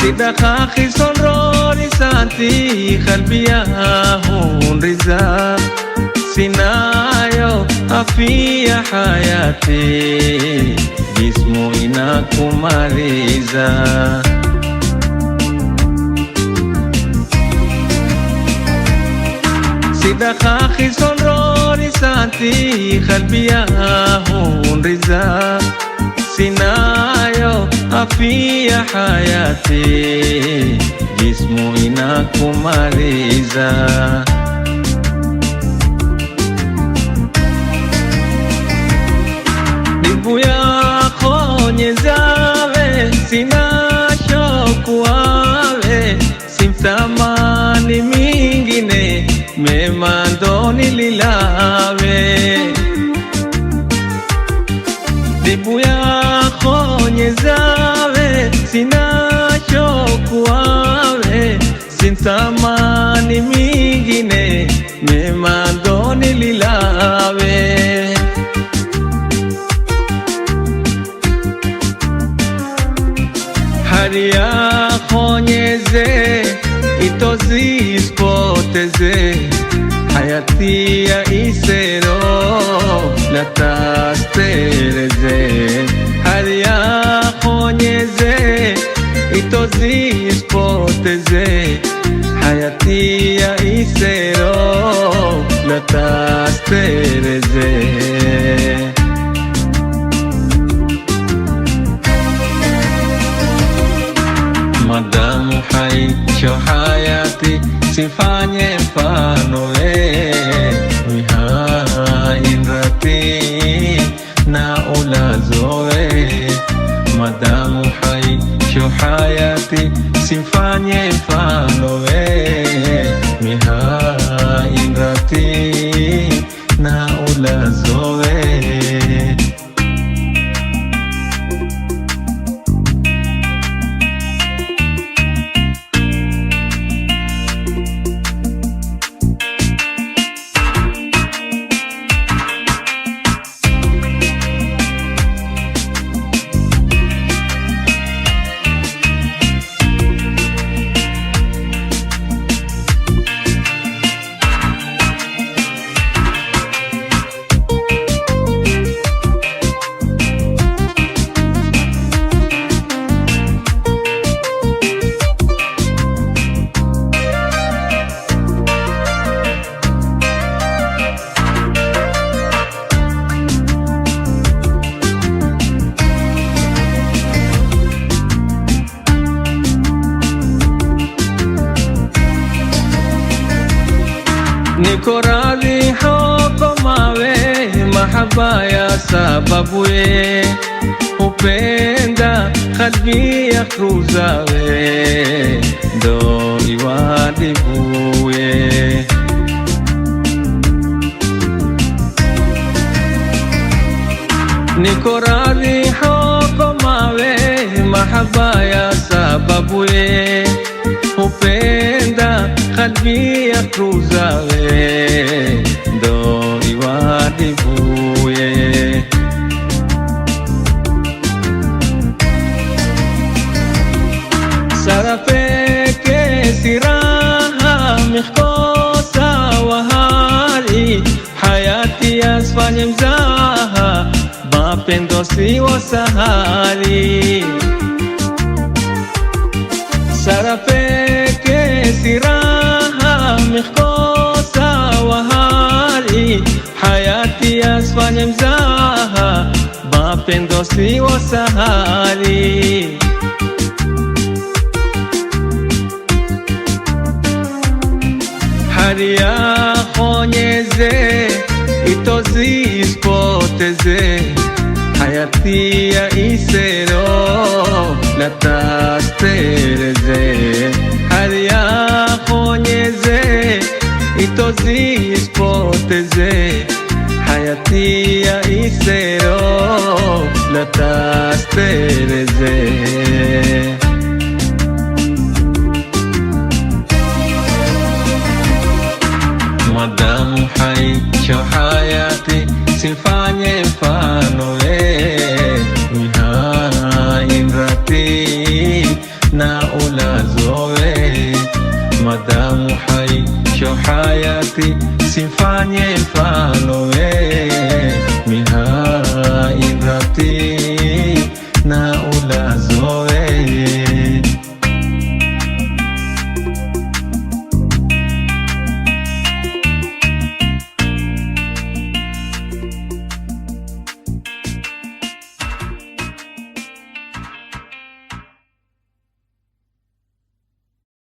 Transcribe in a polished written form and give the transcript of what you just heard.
Sidakaki sonroni santi qalbiya hunriza sinayo afia hayati jismu inakumaliza Sidakaki sonroni santi qalbiya hunriza sinayo afia hayati jismu inakumaliza Dibu yako nyezawe sinashokuwawe simtamani mingine mema ndo nililawe Dibu yako nyezawe sinashokuwawe sintamani mingine mema ndo nililawe Hari yako nyeze itozi ispoteze hayati ya isero latastereze Hari yako nyeze itozi ispoteze hayati ya isero latastereze Madamu haicho hayati sifanye mfano wihainrati na ulazoe Madamu haicho hayati sifanye mfano wihainrati na ulazoe Niko radhi hoko mawe mahaba ya sababu upenda kalbi ya kruzawe ndo iwadibuye Niko radhi hoko mawe mahaba ya sababu upenda kalbi ya kruzawe ndo iwadibuye Sarapeke siraha mikosa wahali hayati asfanye mzaha mapendo si wasahali Sarapeke siraha mikosa wahali hayati asfanye mzaha mapendo si wasahali Hari yako nyeze itozi ispoteze hayati ya isero latastereze Hari yako nyeze itozi ispoteze hayati ya isero latastereze Madamu haicho hayati sifanye mfano wihainrati na ula madamu hai sho hayati simfanye mfano mihaidhati na ulazoe